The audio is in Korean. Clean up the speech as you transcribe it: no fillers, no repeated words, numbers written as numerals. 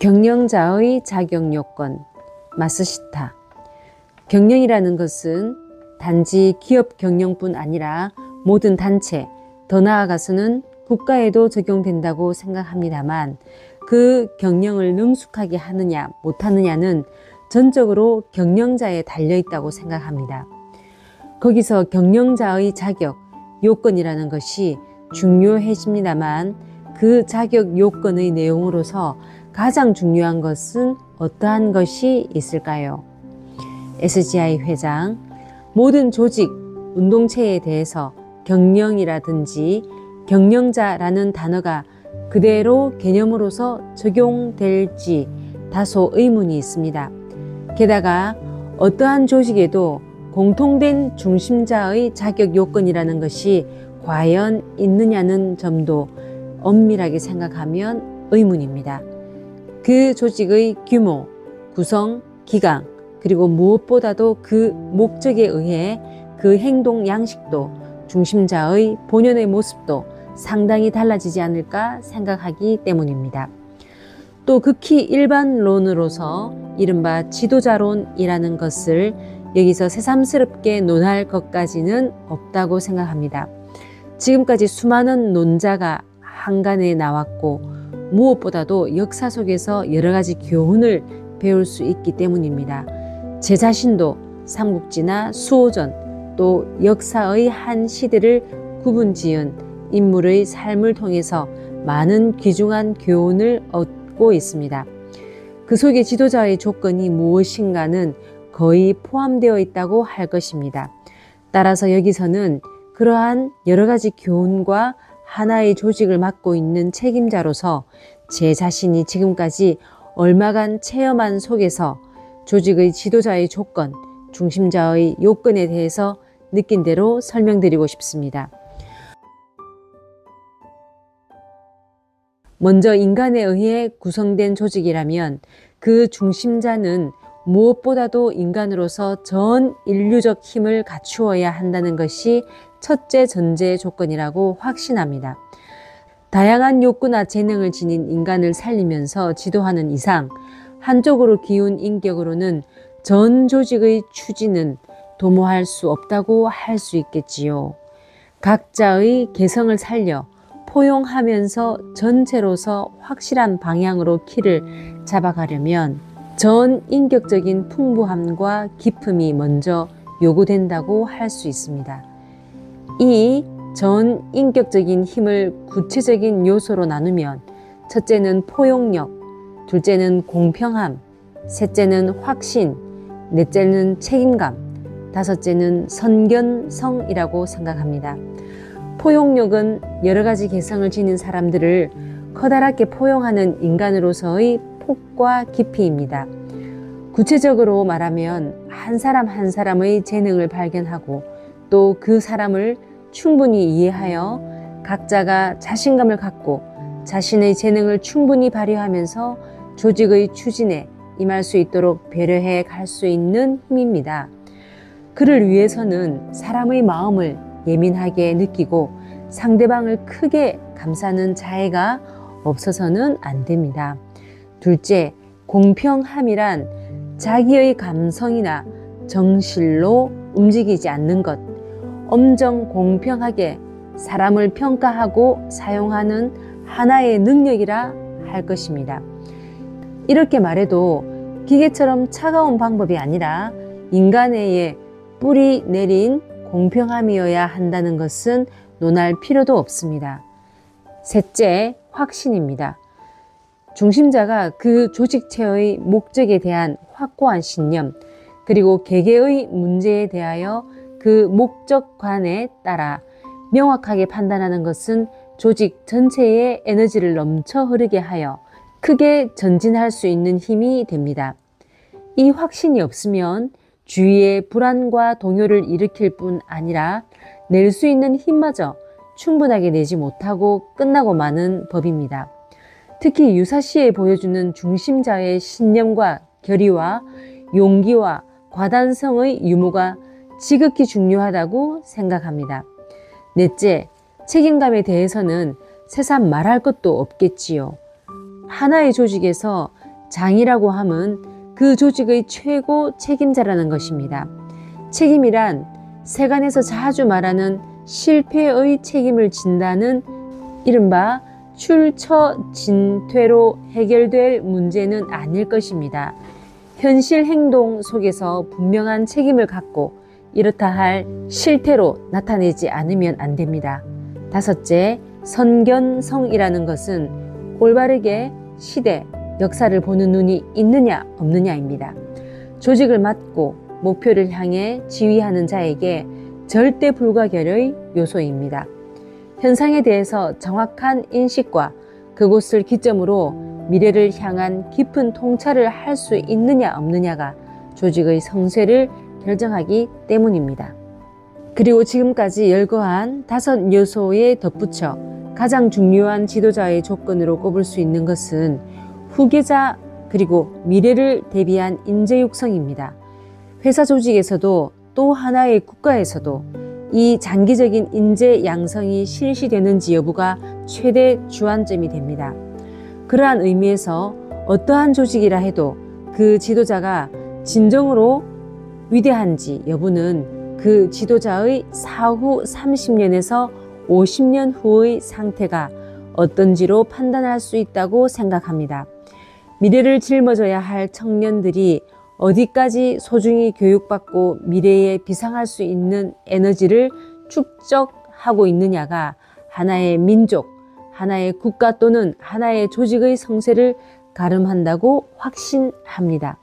경영자의 자격 요건, 마스시타. 경영이라는 것은 단지 기업 경영뿐 아니라 모든 단체, 더 나아가서는 국가에도 적용된다고 생각합니다만, 그 경영을 능숙하게 하느냐 못하느냐는 전적으로 경영자에 달려있다고 생각합니다. 거기서 경영자의 자격, 요건이라는 것이 중요해집니다만, 그 자격 요건의 내용으로서 가장 중요한 것은 어떠한 것이 있을까요? SGI 회장, 모든 조직, 운동체에 대해서 경영이라든지 경영자라는 단어가 그대로 개념으로서 적용될지 다소 의문이 있습니다. 게다가 어떠한 조직에도 공통된 중심자의 자격 요건이라는 것이 과연 있느냐는 점도 엄밀하게 생각하면 의문입니다. 그 조직의 규모, 구성, 기강, 그리고 무엇보다도 그 목적에 의해 그 행동 양식도 중심자의 본연의 모습도 상당히 달라지지 않을까 생각하기 때문입니다. 또 극히 일반론으로서 이른바 지도자론이라는 것을 여기서 새삼스럽게 논할 것까지는 없다고 생각합니다. 지금까지 수많은 논자가 한간에 나왔고 무엇보다도 역사 속에서 여러 가지 교훈을 배울 수 있기 때문입니다. 제 자신도 삼국지나 수호전 또 역사의 한 시대를 구분지은 인물의 삶을 통해서 많은 귀중한 교훈을 얻고 있습니다. 그 속에 지도자의 조건이 무엇인가는 거의 포함되어 있다고 할 것입니다. 따라서 여기서는 그러한 여러 가지 교훈과 하나의 조직을 맡고 있는 책임자로서 제 자신이 지금까지 얼마간 체험한 속에서 조직의 지도자의 조건, 중심자의 요건에 대해서 느낀 대로 설명드리고 싶습니다. 먼저 인간에 의해 구성된 조직이라면 그 중심자는 무엇보다도 인간으로서 전 인류적 힘을 갖추어야 한다는 것이 첫째 전제 조건이라고 확신합니다. 다양한 욕구나 재능을 지닌 인간을 살리면서 지도하는 이상 한쪽으로 기운 인격으로는 전 조직의 추진은 도모할 수 없다고 할 수 있겠지요. 각자의 개성을 살려 포용하면서 전체로서 확실한 방향으로 키를 잡아가려면 전 인격적인 풍부함과 깊음이 먼저 요구된다고 할 수 있습니다. 이 전 인격적인 힘을 구체적인 요소로 나누면 첫째는 포용력, 둘째는 공평함, 셋째는 확신, 넷째는 책임감, 다섯째는 선견성이라고 생각합니다. 포용력은 여러 가지 개성을 지닌 사람들을 커다랗게 포용하는 인간으로서의 폭과 깊이입니다. 구체적으로 말하면 한 사람 한 사람의 재능을 발견하고 또 그 사람을 충분히 이해하여 각자가 자신감을 갖고 자신의 재능을 충분히 발휘하면서 조직의 추진에 임할 수 있도록 배려해 갈 수 있는 힘입니다. 그를 위해서는 사람의 마음을 예민하게 느끼고 상대방을 크게 감싸는 자애가 없어서는 안 됩니다. 둘째, 공평함이란 자기의 감성이나 정실로 움직이지 않는 것, 엄정 공평하게 사람을 평가하고 사용하는 하나의 능력이라 할 것입니다. 이렇게 말해도 기계처럼 차가운 방법이 아니라 인간의 뿌리 내린 공평함이어야 한다는 것은 논할 필요도 없습니다. 셋째, 확신입니다. 중심자가 그 조직체의 목적에 대한 확고한 신념, 그리고 개개의 문제에 대하여 그 목적관에 따라 명확하게 판단하는 것은 조직 전체의 에너지를 넘쳐 흐르게 하여 크게 전진할 수 있는 힘이 됩니다. 이 확신이 없으면 주위에 불안과 동요를 일으킬 뿐 아니라 낼 수 있는 힘마저 충분하게 내지 못하고 끝나고 마는 법입니다. 특히 유사시에 보여주는 중심자의 신념과 결의와 용기와 과단성의 유무가 지극히 중요하다고 생각합니다. 넷째, 책임감에 대해서는 새삼 말할 것도 없겠지요. 하나의 조직에서 장이라고 함은 그 조직의 최고 책임자라는 것입니다. 책임이란 세간에서 자주 말하는 실패의 책임을 진다는 이른바 출처진퇴로 해결될 문제는 아닐 것입니다. 현실 행동 속에서 분명한 책임을 갖고 이렇다 할 실태로 나타내지 않으면 안 됩니다. 다섯째, 선견성이라는 것은 올바르게 시대, 역사를 보는 눈이 있느냐 없느냐입니다. 조직을 맡고 목표를 향해 지휘하는 자에게 절대 불가결의 요소입니다. 현상에 대해서 정확한 인식과 그곳을 기점으로 미래를 향한 깊은 통찰을 할 수 있느냐 없느냐가 조직의 성쇠를 결정하기 때문입니다. 그리고 지금까지 열거한 5 요소에 덧붙여 가장 중요한 지도자의 조건으로 꼽을 수 있는 것은 후계자 그리고 미래를 대비한 인재 육성입니다. 회사 조직에서도 또 하나의 국가에서도 이 장기적인 인재 양성이 실시되는지 여부가 최대 주안점이 됩니다. 그러한 의미에서 어떠한 조직이라 해도 그 지도자가 진정으로 위대한지 여부는 그 지도자의 사후 30년에서 50년 후의 상태가 어떤지로 판단할 수 있다고 생각합니다. 미래를 짊어져야 할 청년들이 어디까지 소중히 교육받고 미래에 비상할 수 있는 에너지를 축적하고 있느냐가 하나의 민족, 하나의 국가 또는 하나의 조직의 성쇠를 가름한다고 확신합니다.